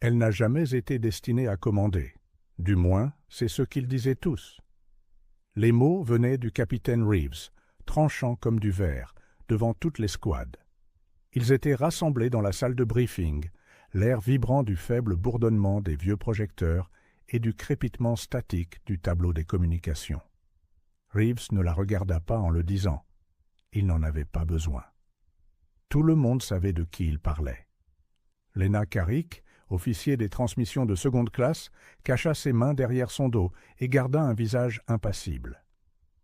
Elle n'a jamais été destinée à commander. Du moins, c'est ce qu'ils disaient tous. Les mots venaient du capitaine Reeves, tranchants comme du verre, devant toute l'escouade. Ils étaient rassemblés dans la salle de briefing, l'air vibrant du faible bourdonnement des vieux projecteurs et du crépitement statique du tableau des communications. Reeves ne la regarda pas en le disant. Il n'en avait pas besoin. Tout le monde savait de qui il parlait. Lena Carrick, officier des transmissions de seconde classe, cacha ses mains derrière son dos et garda un visage impassible.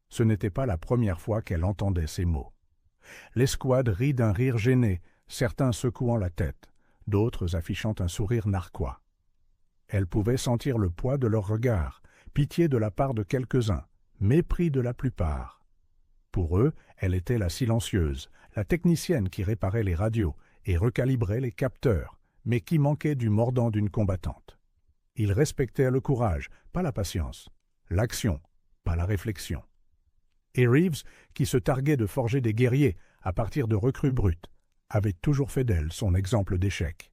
Ce n'était pas la première fois qu'elle entendait ces mots. L'escouade rit d'un rire gêné, certains secouant la tête, d'autres affichant un sourire narquois. Elle pouvait sentir le poids de leurs regards, pitié de la part de quelques-uns, mépris de la plupart. Pour eux, elle était la silencieuse, la technicienne qui réparait les radios et recalibrait les capteurs, mais qui manquait du mordant d'une combattante. Ils respectaient le courage, pas la patience, l'action, pas la réflexion. Et Reeves, qui se targuait de forger des guerriers à partir de recrues brutes, avait toujours fait d'elle son exemple d'échec.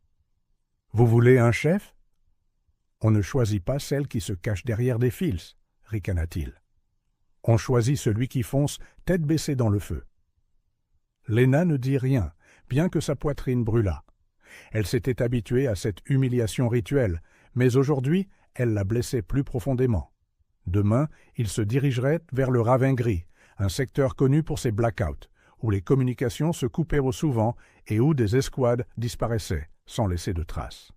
« Vous voulez un chef ?»« On ne choisit pas celle qui se cache derrière des fils, » ricana-t-il. « On choisit celui qui fonce tête baissée dans le feu. » Lena ne dit rien, bien que sa poitrine brûlât. Elle s'était habituée à cette humiliation rituelle, mais aujourd'hui, elle la blessait plus profondément. Demain, il se dirigerait vers le Ravin Gris, un secteur connu pour ses blackouts, où les communications se coupaient au souvent et où des escouades disparaissaient, sans laisser de traces.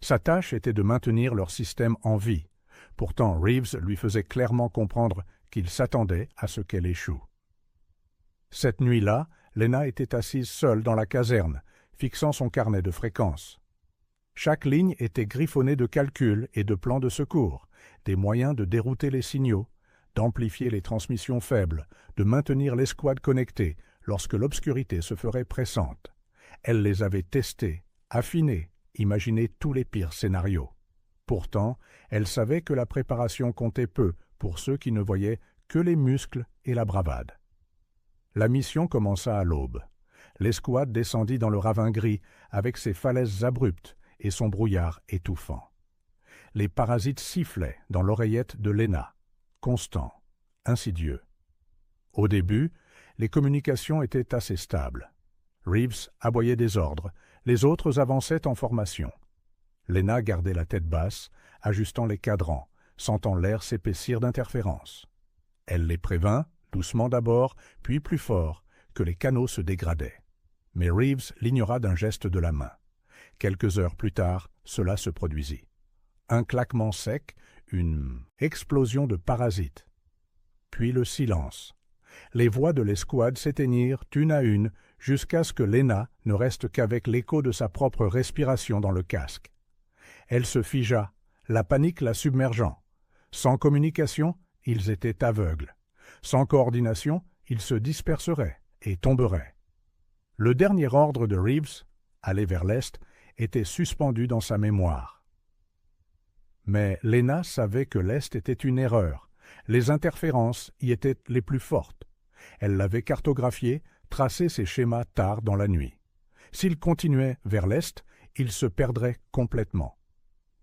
Sa tâche était de maintenir leur système en vie. Pourtant, Reeves lui faisait clairement comprendre qu'il s'attendait à ce qu'elle échoue. Cette nuit-là, Lena était assise seule dans la caserne, fixant son carnet de fréquences. Chaque ligne était griffonnée de calculs et de plans de secours, des moyens de dérouter les signaux, d'amplifier les transmissions faibles, de maintenir l'escouade connectée lorsque l'obscurité se ferait pressante. Elle les avait testés, affinés, imaginé tous les pires scénarios. Pourtant, elle savait que la préparation comptait peu pour ceux qui ne voyaient que les muscles et la bravade. La mission commença à l'aube. L'escouade descendit dans le ravin gris avec ses falaises abruptes et son brouillard étouffant. Les parasites sifflaient dans l'oreillette de Lena, constants, insidieux. Au début, les communications étaient assez stables. Reeves aboyait des ordres, les autres avançaient en formation. Lena gardait la tête basse, ajustant les cadrans, sentant l'air s'épaissir d'interférences. Elle les prévint, doucement d'abord, puis plus fort, que les canaux se dégradaient. Mais Reeves l'ignora d'un geste de la main. Quelques heures plus tard, cela se produisit. Un claquement sec, une explosion de parasites. Puis le silence. Les voix de l'escouade s'éteignirent une à une jusqu'à ce que Lena ne reste qu'avec l'écho de sa propre respiration dans le casque. Elle se figea, la panique la submergeant. Sans communication, ils étaient aveugles. Sans coordination, ils se disperseraient et tomberaient. Le dernier ordre de Reeves, aller vers l'est, était suspendu dans sa mémoire. Mais Lena savait que l'est était une erreur. Les interférences y étaient les plus fortes. Elle l'avait cartographié, tracé ses schémas tard dans la nuit. S'il continuait vers l'est, il se perdrait complètement.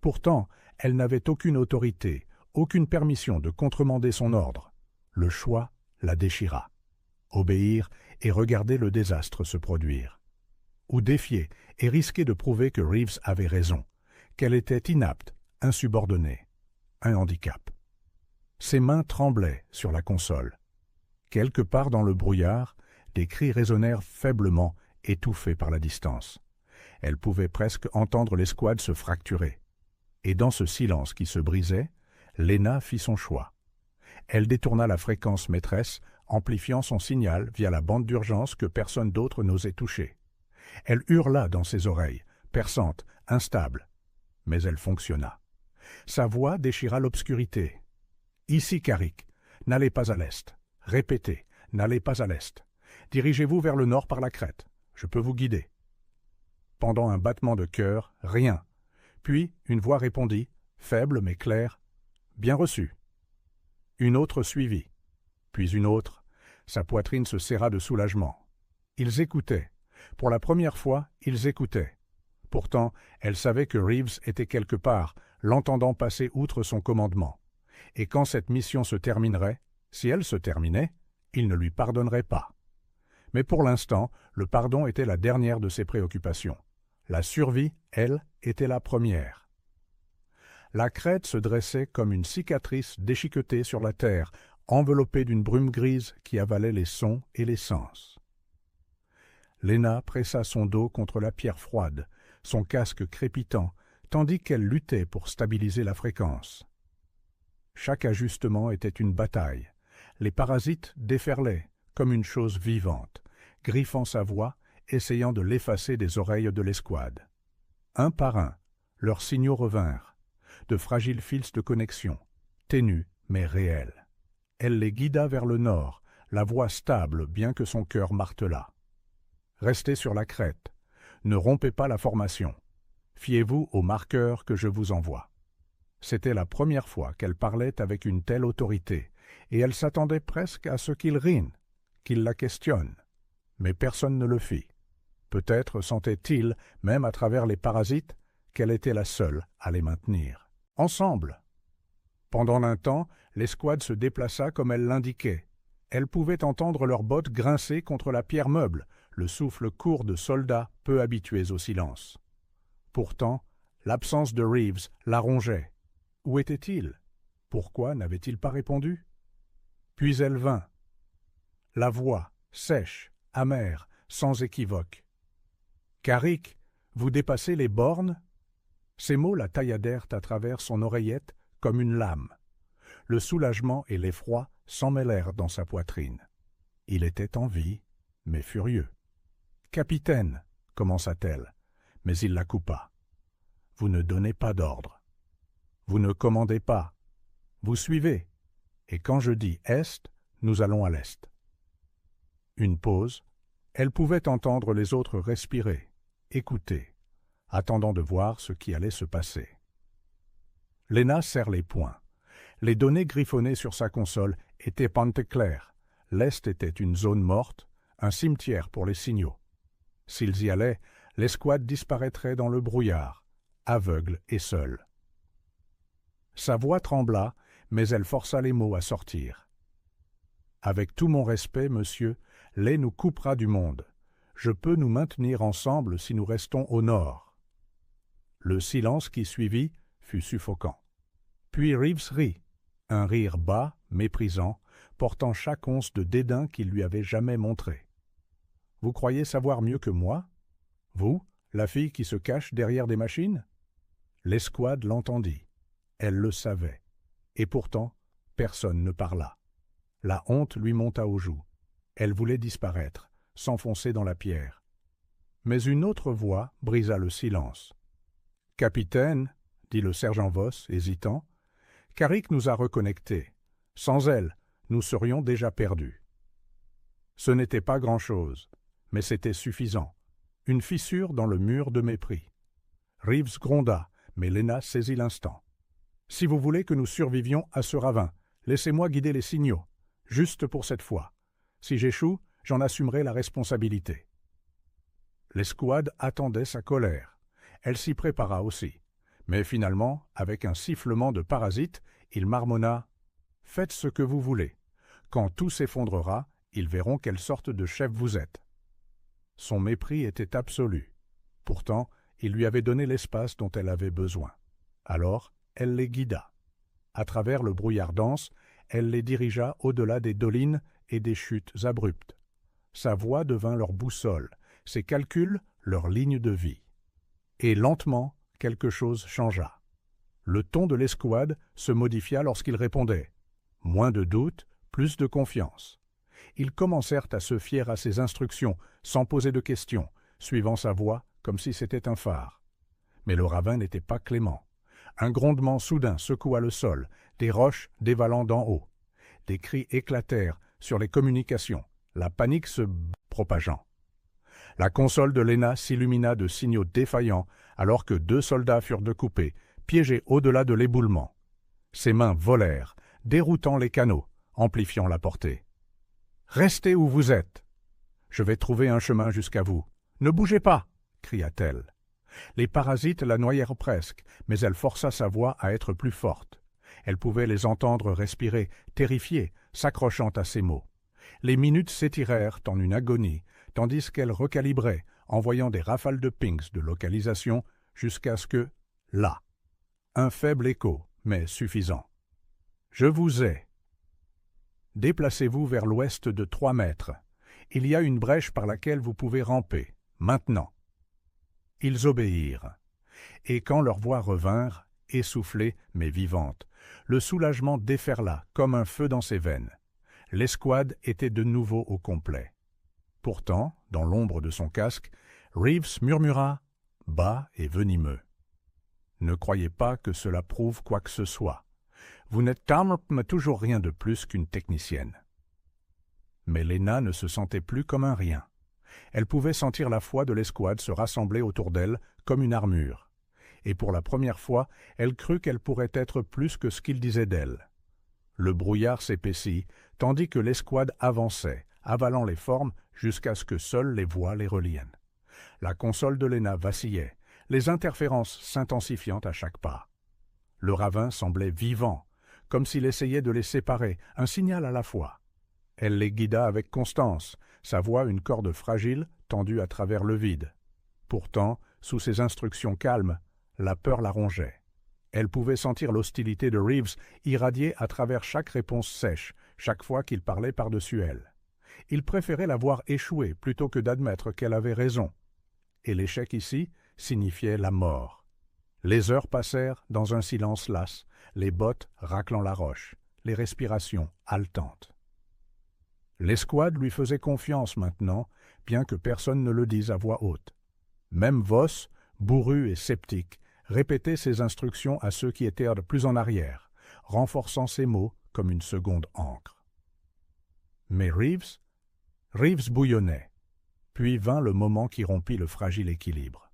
Pourtant, elle n'avait aucune autorité, aucune permission de contremander son ordre. Le choix la déchira. Obéir et regarder le désastre se produire. Ou défier et risquer de prouver que Reeves avait raison, qu'elle était inapte, insubordonnée, un handicap. Ses mains tremblaient sur la console. Quelque part dans le brouillard, des cris résonnèrent faiblement, étouffés par la distance. Elle pouvait presque entendre l'escouade se fracturer. Et dans ce silence qui se brisait, Lena fit son choix. Elle détourna la fréquence maîtresse, amplifiant son signal via la bande d'urgence que personne d'autre n'osait toucher. Elle hurla dans ses oreilles, perçante, instable. Mais elle fonctionna. Sa voix déchira l'obscurité. « Ici, Carrick. N'allez pas à l'est. Répétez, n'allez pas à l'est. Dirigez-vous vers le nord par la crête. Je peux vous guider. » Pendant un battement de cœur, rien. Puis une voix répondit, faible mais claire, « Bien reçu. » Une autre suivit. Puis une autre. Sa poitrine se serra de soulagement. Ils écoutaient. Pour la première fois, ils écoutaient. Pourtant, elle savait que Reeves était quelque part, l'entendant passer outre son commandement. Et quand cette mission se terminerait, si elle se terminait, il ne lui pardonnerait pas. Mais pour l'instant, le pardon était la dernière de ses préoccupations. La survie, elle, était la première. La crête se dressait comme une cicatrice déchiquetée sur la terre, enveloppée d'une brume grise qui avalait les sons et les sens. Lena pressa son dos contre la pierre froide, son casque crépitant, tandis qu'elle luttait pour stabiliser la fréquence. Chaque ajustement était une bataille. Les parasites déferlaient, comme une chose vivante, griffant sa voix, essayant de l'effacer des oreilles de l'escouade. Un par un, leurs signaux revinrent, de fragiles fils de connexion, ténus mais réels. Elle les guida vers le nord, la voix stable bien que son cœur martelât. Restez sur la crête, ne rompez pas la formation. Fiez-vous aux marqueurs que je vous envoie. C'était la première fois qu'elle parlait avec une telle autorité, et elle s'attendait presque à ce qu'il rîne, qu'il la questionne. Mais personne ne le fit. Peut-être sentait-il, même à travers les parasites, qu'elle était la seule à les maintenir. Ensemble. Pendant un temps, l'escouade se déplaça comme elle l'indiquait. Elle pouvait entendre leurs bottes grincer contre la pierre meuble, le souffle court de soldats peu habitués au silence. Pourtant, l'absence de Reeves la rongeait. Où était-il? Pourquoi n'avait-il pas répondu? Puis elle vint. La voix, sèche, amère, sans équivoque. « Carrick, vous dépassez les bornes ?» Ces mots la tailladèrent à travers son oreillette comme une lame. Le soulagement et l'effroi s'emmêlèrent dans sa poitrine. Il était en vie, mais furieux. « Capitaine, commença-t-elle, mais il la coupa. Vous ne donnez pas d'ordre. Vous ne commandez pas. Vous suivez. Et quand je dis Est, nous allons à l'Est. » Une pause. Elle pouvait entendre les autres respirer, écouter, attendant de voir ce qui allait se passer. Lena serre les poings. Les données griffonnées sur sa console étaient pente claire. L'Est était une zone morte, un cimetière pour les signaux. S'ils y allaient, l'escouade disparaîtrait dans le brouillard, aveugle et seule. Sa voix trembla, mais elle força les mots à sortir. « Avec tout mon respect, monsieur, Ley nous coupera du monde. Je peux nous maintenir ensemble si nous restons au nord. » Le silence qui suivit fut suffocant. Puis Reeves rit, un rire bas, méprisant, portant chaque once de dédain qu'il lui avait jamais montré. « Vous croyez savoir mieux que moi? Vous, la fille qui se cache derrière des machines ?» L'escouade l'entendit. Elle le savait. Et pourtant, personne ne parla. La honte lui monta aux joues. Elle voulait disparaître, s'enfoncer dans la pierre. Mais une autre voix brisa le silence. « Capitaine, » dit le sergent Voss, hésitant, « Carrick nous a reconnectés. Sans elle, nous serions déjà perdus. » Ce n'était pas grand-chose, mais c'était suffisant. Une fissure dans le mur de mépris. Reeves gronda, mais Lena saisit l'instant. « Si vous voulez que nous survivions à ce ravin, laissez-moi guider les signaux, juste pour cette fois. Si j'échoue, j'en assumerai la responsabilité. » L'escouade attendait sa colère. Elle s'y prépara aussi. Mais finalement, avec un sifflement de parasite, il marmonna « Faites ce que vous voulez. Quand tout s'effondrera, ils verront quelle sorte de chef vous êtes. » Son mépris était absolu. Pourtant, il lui avait donné l'espace dont elle avait besoin. Alors, elle les guida. À travers le brouillard dense, elle les dirigea au-delà des dolines et des chutes abruptes. Sa voix devint leur boussole, ses calculs leur ligne de vie. Et lentement, quelque chose changea. Le ton de l'escouade se modifia lorsqu'il répondait. Moins de doute, plus de confiance. Ils commencèrent à se fier à ses instructions, sans poser de questions, suivant sa voix comme si c'était un phare. Mais le ravin n'était pas clément. Un grondement soudain secoua le sol, des roches dévalant d'en haut. Des cris éclatèrent sur les communications, la panique se propageant. La console de Lena s'illumina de signaux défaillants alors que 2 soldats furent découpés, piégés au-delà de l'éboulement. Ses mains volèrent, déroutant les canaux, amplifiant la portée. « Restez où vous êtes. Je vais trouver un chemin jusqu'à vous. Ne bougez pas !» cria-t-elle. Les parasites la noyèrent presque, mais elle força sa voix à être plus forte. Elle pouvait les entendre respirer, terrifiée, s'accrochant à ses mots. Les minutes s'étirèrent en une agonie, tandis qu'elle recalibrait, envoyant des rafales de pings de localisation, jusqu'à ce que, là, un faible écho, mais suffisant. « Je vous ai. Déplacez-vous vers l'ouest de 3 mètres. Il y a une brèche par laquelle vous pouvez ramper. Maintenant. » Ils obéirent. Et quand leurs voix revinrent, essoufflées mais vivantes, le soulagement déferla comme un feu dans ses veines. L'escouade était de nouveau au complet. Pourtant, dans l'ombre de son casque, Reeves murmura, bas et venimeux. « Ne croyez pas que cela prouve quoi que ce soit. Vous n'êtes toujours rien de plus qu'une technicienne. » Mais Lena ne se sentait plus comme un rien. Elle pouvait sentir la foi de l'escouade se rassembler autour d'elle comme une armure. Et pour la première fois, elle crut qu'elle pourrait être plus que ce qu'ils disaient d'elle. Le brouillard s'épaissit, tandis que l'escouade avançait, avalant les formes jusqu'à ce que seules les voix les reliennent. La console de Lena vacillait, les interférences s'intensifiant à chaque pas. Le ravin semblait vivant, comme s'il essayait de les séparer, un signal à la fois. Elle les guida avec constance, sa voix une corde fragile tendue à travers le vide. Pourtant, sous ses instructions calmes, la peur la rongeait. Elle pouvait sentir l'hostilité de Reeves irradier à travers chaque réponse sèche, chaque fois qu'il parlait par-dessus elle. Il préférait la voir échouer plutôt que d'admettre qu'elle avait raison. Et l'échec ici signifiait la mort. Les heures passèrent dans un silence las, les bottes raclant la roche, les respirations haletantes. L'escouade lui faisait confiance maintenant, bien que personne ne le dise à voix haute. Même Voss, bourru et sceptique, répétait ses instructions à ceux qui étaient de plus en arrière, renforçant ses mots comme une seconde encre. Mais Reeves bouillonnait. Puis vint le moment qui rompit le fragile équilibre.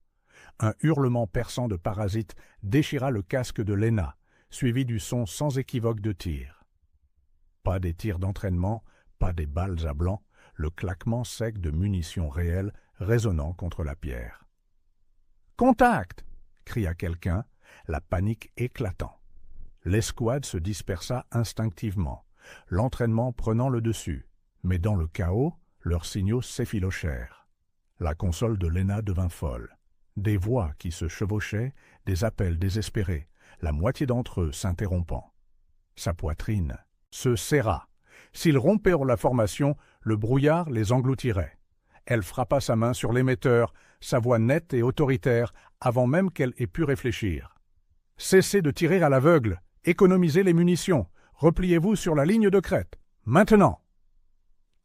Un hurlement perçant de parasites déchira le casque de Lena, suivi du son sans équivoque de tirs. Pas des tirs d'entraînement, pas des balles à blanc, le claquement sec de munitions réelles résonnant contre la pierre. « Contact !» cria quelqu'un, la panique éclatant. L'escouade se dispersa instinctivement, l'entraînement prenant le dessus, mais dans le chaos, leurs signaux s'effilochèrent. La console de Lena devint folle. Des voix qui se chevauchaient, des appels désespérés, la moitié d'entre eux s'interrompant. Sa poitrine se serra. S'ils rompaient la formation, le brouillard les engloutirait. Elle frappa sa main sur l'émetteur, sa voix nette et autoritaire, avant même qu'elle ait pu réfléchir. « Cessez de tirer à l'aveugle, économisez les munitions, repliez-vous sur la ligne de crête, maintenant !»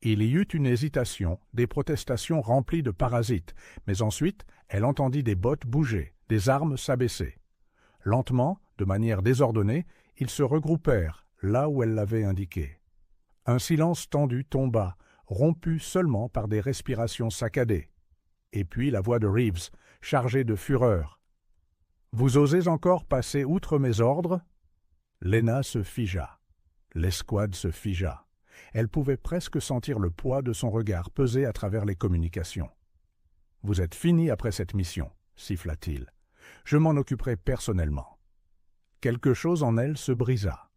Il y eut une hésitation, des protestations remplies de parasites, mais ensuite elle entendit des bottes bouger, des armes s'abaisser. Lentement, de manière désordonnée, ils se regroupèrent là où elle l'avait indiqué. Un silence tendu tomba, rompu seulement par des respirations saccadées. Et puis la voix de Reeves, chargée de fureur. « Vous osez encore passer outre mes ordres ?» Lena se figea. L'escouade se figea. Elle pouvait presque sentir le poids de son regard peser à travers les communications. « Vous êtes fini après cette mission, » siffla-t-il. « Je m'en occuperai personnellement. » Quelque chose en elle se brisa.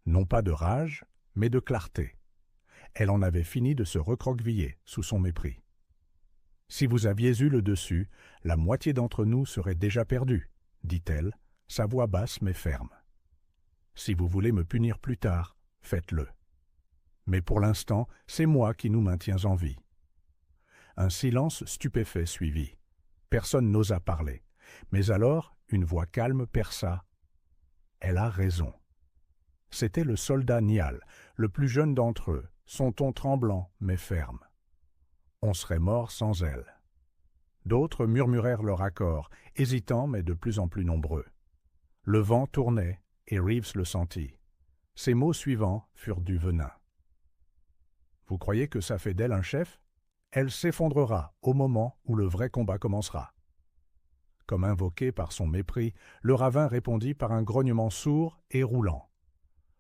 Non pas de rage, mais de clarté. Elle en avait fini de se recroqueviller sous son mépris. « Si vous aviez eu le dessus, la moitié d'entre nous serait déjà perdue, » dit-elle, sa voix basse mais ferme. « Si vous voulez me punir plus tard, faites-le. Mais pour l'instant, c'est moi qui nous maintiens en vie. » Un silence stupéfait suivit. Personne n'osa parler. Mais alors, une voix calme perça. « Elle a raison. » C'était le soldat Nial, le plus jeune d'entre eux, son ton tremblant mais ferme. On serait mort sans elle. D'autres murmurèrent leur accord, hésitants mais de plus en plus nombreux. Le vent tournait, et Reeves le sentit. Ses mots suivants furent du venin. « Vous croyez que ça fait d'elle un chef ? Elle s'effondrera au moment où le vrai combat commencera. » Comme invoqué par son mépris, le ravin répondit par un grognement sourd et roulant.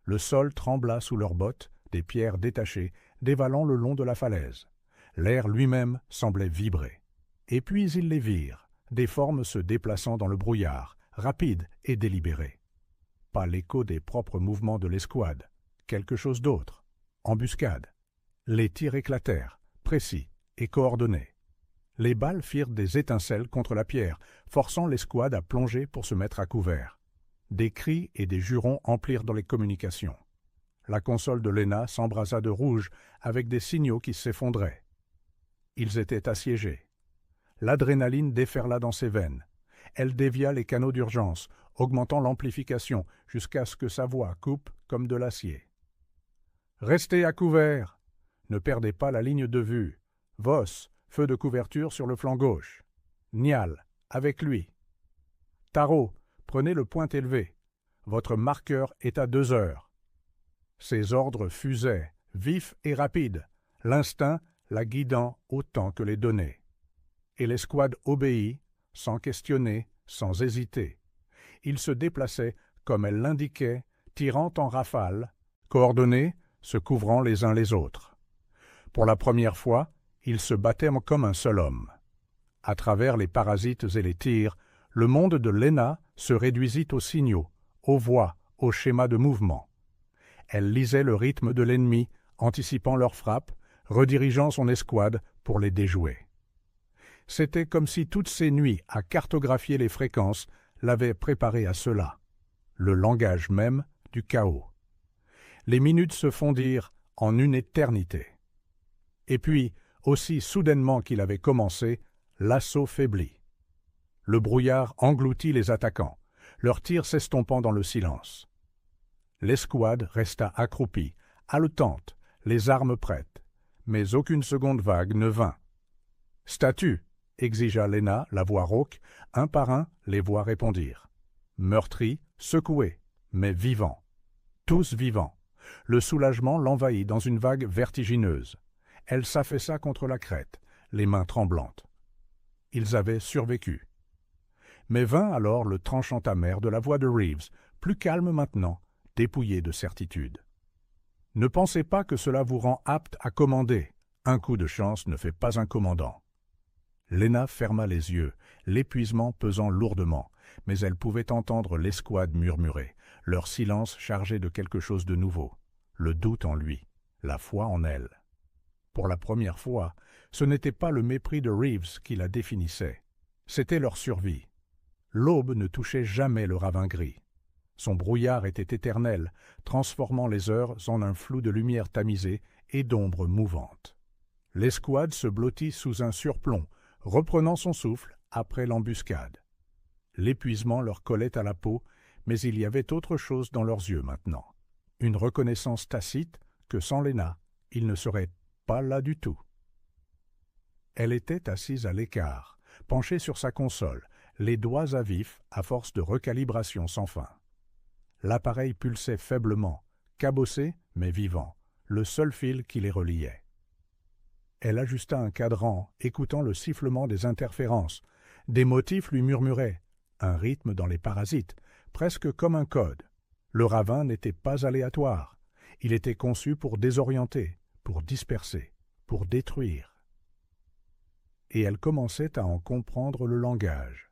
Le sol trembla sous leurs bottes, des pierres détachées, dévalant le long de la falaise. L'air lui-même semblait vibrer. Et puis ils les virent, des formes se déplaçant dans le brouillard, rapides et délibérées. Pas l'écho des propres mouvements de l'escouade, quelque chose d'autre. Embuscade. Les tirs éclatèrent, précis et coordonnés. Les balles firent des étincelles contre la pierre, forçant l'escouade à plonger pour se mettre à couvert. Des cris et des jurons emplirent dans les communications. La console de Lena s'embrasa de rouge avec des signaux qui s'effondraient. Ils étaient assiégés. L'adrénaline déferla dans ses veines. Elle dévia les canaux d'urgence, augmentant l'amplification jusqu'à ce que sa voix coupe comme de l'acier. « Restez à couvert! Ne perdez pas la ligne de vue. Voss, feu de couverture sur le flanc gauche. Nial, avec lui. Tarot, prenez le point élevé. Votre marqueur est à 2 heures. » Ses ordres fusaient, vifs et rapides, l'instinct la guidant autant que les données. Et l'escouade obéit, sans questionner, sans hésiter. Ils se déplaçaient comme elle l'indiquait, tirant en rafale, coordonnés, se couvrant les uns les autres. Pour la première fois, ils se battaient comme un seul homme. À travers les parasites et les tirs, le monde de Lena se réduisit aux signaux, aux voix, aux schémas de mouvement. Elle lisait le rythme de l'ennemi, anticipant leurs frappes, redirigeant son escouade pour les déjouer. C'était comme si toutes ces nuits à cartographier les fréquences l'avaient préparée à cela, le langage même du chaos. Les minutes se fondirent en une éternité. Et puis, aussi soudainement qu'il avait commencé, l'assaut faiblit. Le brouillard engloutit les attaquants, leurs tirs s'estompant dans le silence. L'escouade resta accroupie, haletante, les armes prêtes, mais aucune seconde vague ne vint. « Statue !» exigea Lena, la voix rauque. Un par un, les voix répondirent. Meurtris, secoués, mais vivants. Tous vivants. Le soulagement l'envahit dans une vague vertigineuse. Elle s'affaissa contre la crête, les mains tremblantes. Ils avaient survécu. Mais vint alors le tranchant amer de la voix de Reeves, plus calme maintenant, dépouillé de certitude. Ne pensez pas que cela vous rend apte à commander. Un coup de chance ne fait pas un commandant. Lena ferma les yeux, l'épuisement pesant lourdement, mais elle pouvait entendre l'escouade murmurer, leur silence chargé de quelque chose de nouveau, le doute en lui, la foi en elle. Pour la première fois, ce n'était pas le mépris de Reeves qui la définissait, c'était leur survie. L'aube ne touchait jamais le ravin gris. Son brouillard était éternel, transformant les heures en un flou de lumière tamisée et d'ombres mouvantes. L'escouade se blottit sous un surplomb, reprenant son souffle après l'embuscade. L'épuisement leur collait à la peau, mais il y avait autre chose dans leurs yeux maintenant. Une reconnaissance tacite que sans Lena, ils ne seraient pas là du tout. Elle était assise à l'écart, penchée sur sa console, les doigts à vif à force de recalibration sans fin. L'appareil pulsait faiblement, cabossé mais vivant, le seul fil qui les reliait. Elle ajusta un cadran, écoutant le sifflement des interférences. Des motifs lui murmuraient, un rythme dans les parasites, presque comme un code. Le ravin n'était pas aléatoire. Il était conçu pour désorienter, pour disperser, pour détruire. Et elle commençait à en comprendre le langage.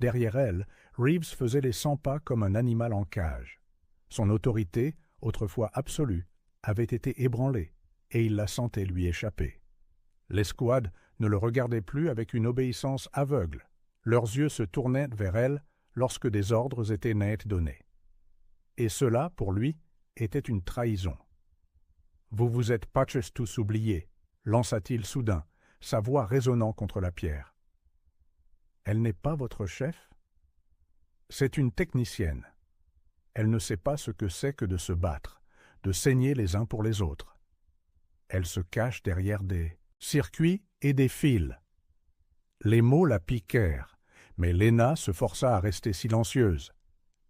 Derrière elle, Reeves faisait les 100 pas comme un animal en cage. Son autorité, autrefois absolue, avait été ébranlée, et il la sentait lui échapper. L'escouade ne le regardait plus avec une obéissance aveugle. Leurs yeux se tournaient vers elle lorsque des ordres étaient nets donnés. Et cela, pour lui, était une trahison. « Vous vous êtes pas tous oubliés », lança-t-il soudain, sa voix résonnant contre la pierre. « Elle n'est pas votre chef ?»« C'est une technicienne. Elle ne sait pas ce que c'est que de se battre, de saigner les uns pour les autres. Elle se cache derrière des circuits et des fils. » Les mots la piquèrent, mais Lena se força à rester silencieuse.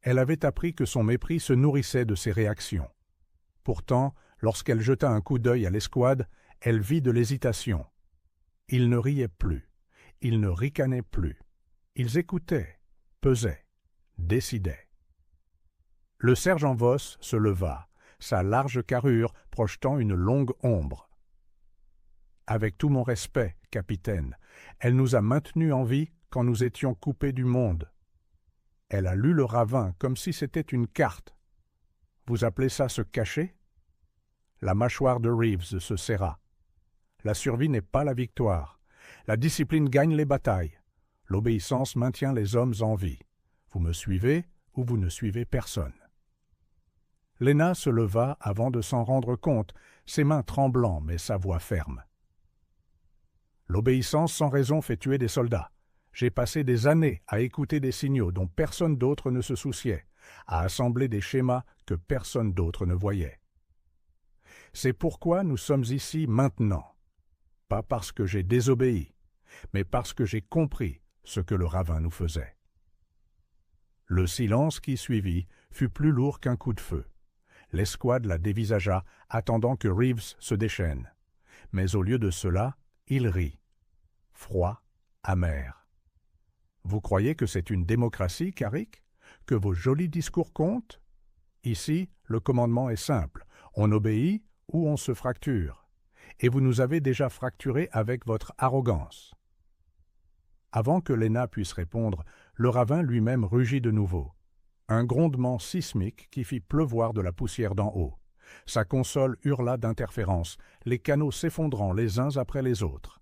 Elle avait appris que son mépris se nourrissait de ses réactions. Pourtant, lorsqu'elle jeta un coup d'œil à l'escouade, elle vit de l'hésitation. Ils ne riaient plus, ils ne ricanaient plus. Ils écoutaient, pesaient, décidaient. Le sergent Voss se leva, sa large carrure projetant une longue ombre. « Avec tout mon respect, capitaine, elle nous a maintenus en vie quand nous étions coupés du monde. Elle a lu le ravin comme si c'était une carte. Vous appelez ça se cacher? La mâchoire de Reeves se serra. La survie n'est pas la victoire. La discipline gagne les batailles. L'obéissance maintient les hommes en vie. Vous me suivez ou vous ne suivez personne. Lena se leva avant de s'en rendre compte, ses mains tremblant mais sa voix ferme. L'obéissance sans raison fait tuer des soldats. J'ai passé des années à écouter des signaux dont personne d'autre ne se souciait, à assembler des schémas que personne d'autre ne voyait. C'est pourquoi nous sommes ici maintenant. Pas parce que j'ai désobéi, mais parce que j'ai compris ce que le ravin nous faisait. Le silence qui suivit fut plus lourd qu'un coup de feu. L'escouade la dévisagea, attendant que Reeves se déchaîne. Mais au lieu de cela, il rit. Froid, amer. Vous croyez que c'est une démocratie, Carrick? Que vos jolis discours comptent? Ici, le commandement est simple. On obéit ou on se fracture. Et vous nous avez déjà fracturés avec votre arrogance. Avant que Lena puisse répondre, le ravin lui-même rugit de nouveau. Un grondement sismique qui fit pleuvoir de la poussière d'en haut. Sa console hurla d'interférence, les canaux s'effondrant les uns après les autres.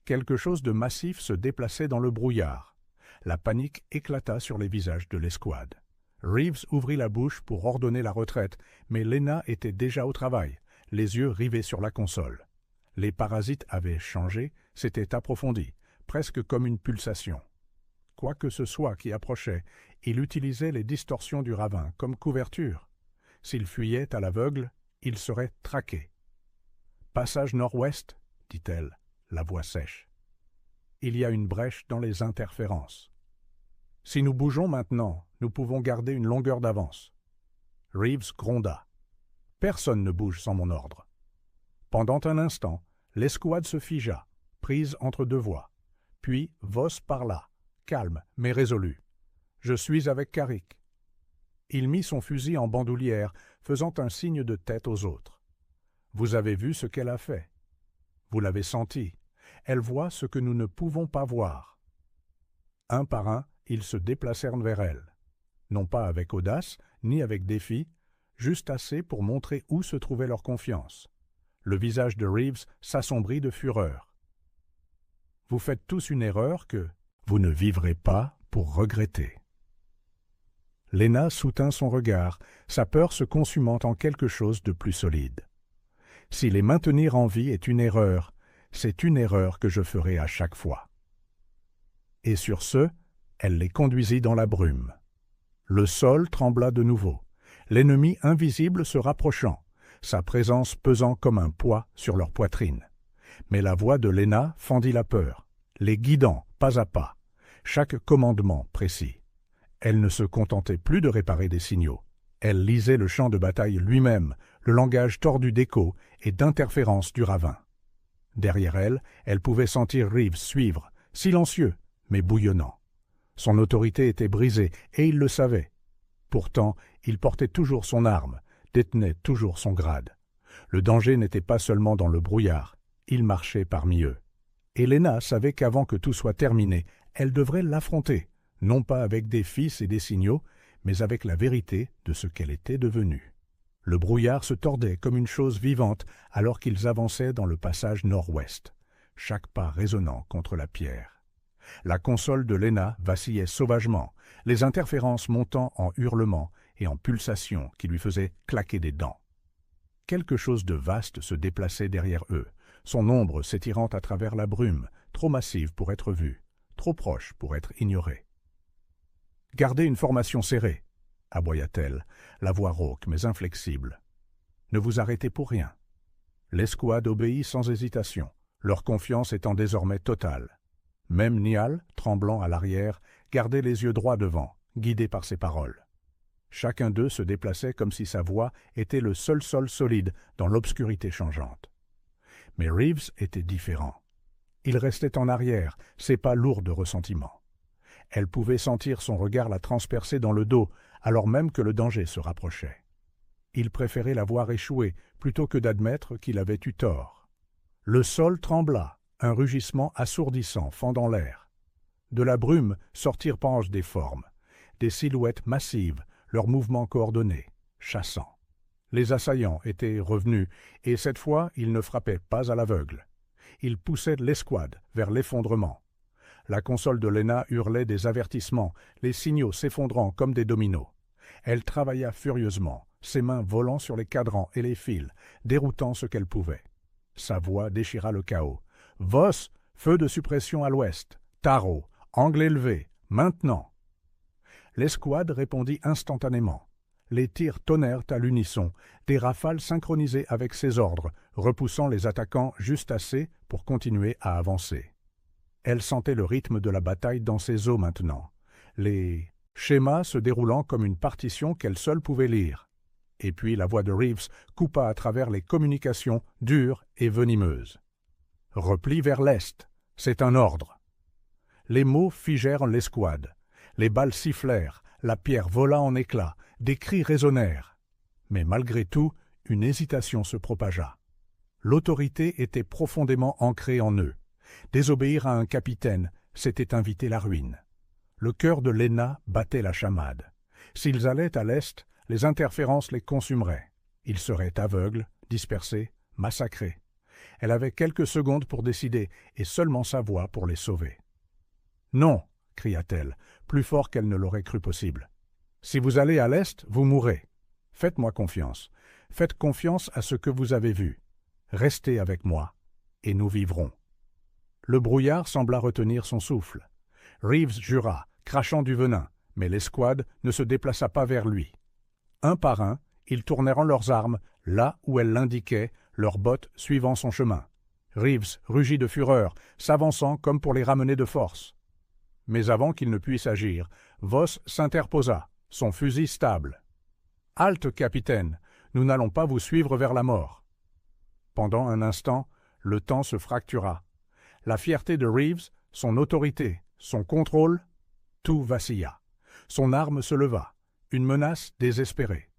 Quelque chose de massif se déplaçait dans le brouillard. La panique éclata sur les visages de l'escouade. Reeves ouvrit la bouche pour ordonner la retraite, mais Lena était déjà au travail, les yeux rivés sur la console. Les parasites avaient changé, s'étaient approfondis, presque comme une pulsation. Quoi que ce soit qui approchait, il utilisait les distorsions du ravin comme couverture. S'il fuyait à l'aveugle, il serait traqué. « Passage nord-ouest » dit-elle, la voix sèche. « Il y a une brèche dans les interférences. Si nous bougeons maintenant, nous pouvons garder une longueur d'avance. » Reeves gronda. « Personne ne bouge sans mon ordre. » Pendant un instant, l'escouade se figea, prise entre deux voies. Puis Voss parla, calme mais résolu. « Je suis avec Carrick. » Il mit son fusil en bandoulière, faisant un signe de tête aux autres. « Vous avez vu ce qu'elle a fait. Vous l'avez senti. Elle voit ce que nous ne pouvons pas voir. » Un par un, ils se déplacèrent vers elle. Non pas avec audace, ni avec défi, juste assez pour montrer où se trouvait leur confiance. Le visage de Reeves s'assombrit de fureur. « Vous faites tous une erreur que vous ne vivrez pas pour regretter. » Lena soutint son regard, sa peur se consumant en quelque chose de plus solide. « Si les maintenir en vie est une erreur, c'est une erreur que je ferai à chaque fois. » Et sur ce, elle les conduisit dans la brume. Le sol trembla de nouveau, l'ennemi invisible se rapprochant, sa présence pesant comme un poids sur leur poitrine. Mais la voix de Lena fendit la peur, les guidant pas à pas, chaque commandement précis. Elle ne se contentait plus de réparer des signaux. Elle lisait le champ de bataille lui-même, le langage tordu d'écho et d'interférence du ravin. Derrière elle, elle pouvait sentir Reeves suivre, silencieux, mais bouillonnant. Son autorité était brisée, et il le savait. Pourtant, il portait toujours son arme, détenait toujours son grade. Le danger n'était pas seulement dans le brouillard, il marchait parmi eux. Et Lena savait qu'avant que tout soit terminé, elle devrait l'affronter, non pas avec des fils et des signaux, mais avec la vérité de ce qu'elle était devenue. Le brouillard se tordait comme une chose vivante alors qu'ils avançaient dans le passage nord-ouest, chaque pas résonnant contre la pierre. La console de Lena vacillait sauvagement, les interférences montant en hurlements et en pulsations qui lui faisaient claquer des dents. Quelque chose de vaste se déplaçait derrière eux, son ombre s'étirant à travers la brume, trop massive pour être vue, trop proche pour être ignorée. « Gardez une formation serrée !» aboya-t-elle, la voix rauque mais inflexible. « Ne vous arrêtez pour rien. » L'escouade obéit sans hésitation, leur confiance étant désormais totale. Même Niall, tremblant à l'arrière, gardait les yeux droits devant, guidé par ses paroles. Chacun d'eux se déplaçait comme si sa voix était le seul sol solide dans l'obscurité changeante. Mais Reeves était différent. Il restait en arrière, ses pas lourds de ressentiment. Elle pouvait sentir son regard la transpercer dans le dos, alors même que le danger se rapprochait. Il préférait la voir échouer plutôt que d'admettre qu'il avait eu tort. Le sol trembla, un rugissement assourdissant fendant l'air. De la brume sortirent penchent des formes, des silhouettes massives, leurs mouvements coordonnés, chassants. Les assaillants étaient revenus, et cette fois ils ne frappaient pas à l'aveugle. Ils poussaient l'escouade vers l'effondrement. La console de Lena hurlait des avertissements, les signaux s'effondrant comme des dominos. Elle travailla furieusement, ses mains volant sur les cadrans et les fils, déroutant ce qu'elle pouvait. Sa voix déchira le chaos. « Voss, feu de suppression à l'ouest. Taro, angle élevé, maintenant !» L'escouade répondit instantanément. Les tirs tonnèrent à l'unisson, des rafales synchronisées avec ses ordres, repoussant les attaquants juste assez pour continuer à avancer. Elle sentait le rythme de la bataille dans ses os maintenant, les schémas se déroulant comme une partition qu'elle seule pouvait lire. Et puis la voix de Reeves coupa à travers les communications dures et venimeuses. « Repli vers l'est, c'est un ordre. » Les mots figèrent l'escouade. Les balles sifflèrent, la pierre vola en éclats, des cris résonnèrent. Mais malgré tout, une hésitation se propagea. L'autorité était profondément ancrée en eux. Désobéir à un capitaine, c'était inviter la ruine. Le cœur de Lena battait la chamade. S'ils allaient à l'est, les interférences les consumeraient. Ils seraient aveugles, dispersés, massacrés. Elle avait quelques secondes pour décider, et seulement sa voix pour les sauver. « Non !» cria-t-elle, plus fort qu'elle ne l'aurait cru possible. « Si vous allez à l'est, vous mourrez. Faites-moi confiance. Faites confiance à ce que vous avez vu. Restez avec moi, et nous vivrons. » Le brouillard sembla retenir son souffle. Reeves jura, crachant du venin, mais l'escouade ne se déplaça pas vers lui. Un par un, ils tournèrent leurs armes là où elle l'indiquait, leurs bottes suivant son chemin. Reeves rugit de fureur, s'avançant comme pour les ramener de force. Mais avant qu'il ne puisse agir, Voss s'interposa, son fusil stable. « Halte, capitaine, nous n'allons pas vous suivre vers la mort. » Pendant un instant, le temps se fractura. La fierté de Reeves, son autorité, son contrôle, tout vacilla. Son arme se leva, une menace désespérée.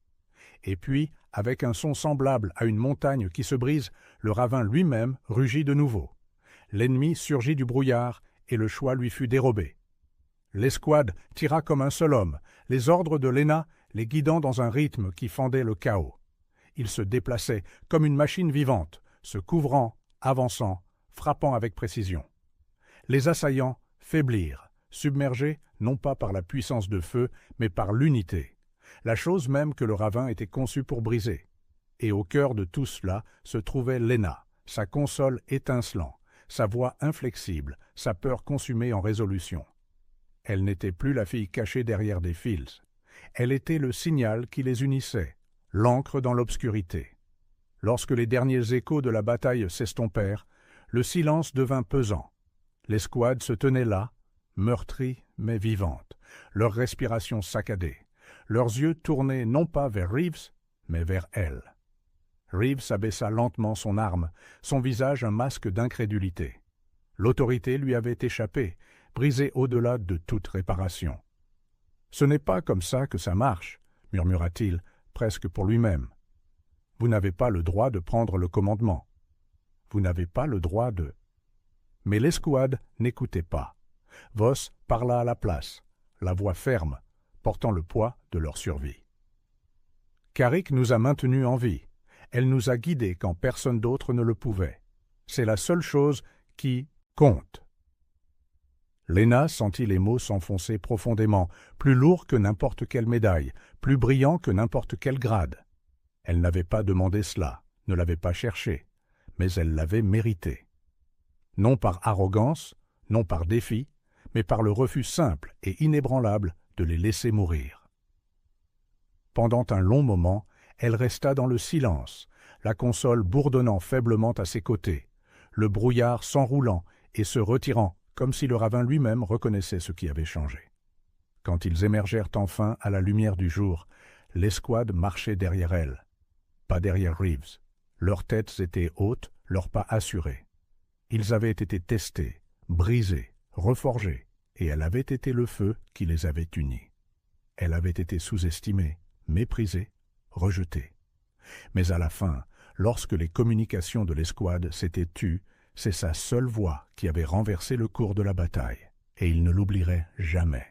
Et puis, avec un son semblable à une montagne qui se brise, le ravin lui-même rugit de nouveau. L'ennemi surgit du brouillard et le choix lui fut dérobé. L'escouade tira comme un seul homme, les ordres de Lena les guidant dans un rythme qui fendait le chaos. Ils se déplaçaient comme une machine vivante, se couvrant, avançant, frappant avec précision. Les assaillants faiblirent, submergés non pas par la puissance de feu, mais par l'unité, la chose même que le ravin était conçu pour briser. Et au cœur de tout cela se trouvait Lena, sa console étincelant, sa voix inflexible, sa peur consumée en résolution. Elle n'était plus la fille cachée derrière des fils. Elle était le signal qui les unissait, l'encre dans l'obscurité. Lorsque les derniers échos de la bataille s'estompèrent, le silence devint pesant. L'escouade se tenait là, meurtrie mais vivante, leur respiration saccadée, leurs yeux tournés non pas vers Reeves, mais vers elle. Reeves abaissa lentement son arme, son visage un masque d'incrédulité. L'autorité lui avait échappé, brisée au-delà de toute réparation. « Ce n'est pas comme ça que ça marche, » murmura-t-il, presque pour lui-même. « Vous n'avez pas le droit de prendre le commandement. Vous n'avez pas le droit de... » Mais l'escouade n'écoutait pas. Voss parla à la place, la voix ferme, portant le poids de leur survie. « Carrick nous a maintenus en vie. Elle nous a guidés quand personne d'autre ne le pouvait. C'est la seule chose qui compte. » Lena sentit les mots s'enfoncer profondément, plus lourds que n'importe quelle médaille, plus brillants que n'importe quel grade. Elle n'avait pas demandé cela, ne l'avait pas cherché, mais elle l'avait mérité. Non par arrogance, non par défi, mais par le refus simple et inébranlable de les laisser mourir. Pendant un long moment, elle resta dans le silence, la console bourdonnant faiblement à ses côtés, le brouillard s'enroulant et se retirant comme si le ravin lui-même reconnaissait ce qui avait changé. Quand ils émergèrent enfin à la lumière du jour, l'escouade marchait derrière elle, pas derrière Reeves. Leurs têtes étaient hautes, leurs pas assurés. Ils avaient été testés, brisés, reforgés, et elle avait été le feu qui les avait unis. Elle avait été sous-estimée, méprisée, rejetée. Mais à la fin, lorsque les communications de l'escouade s'étaient tues, c'est sa seule voix qui avait renversé le cours de la bataille. et il ne l'oublierait jamais.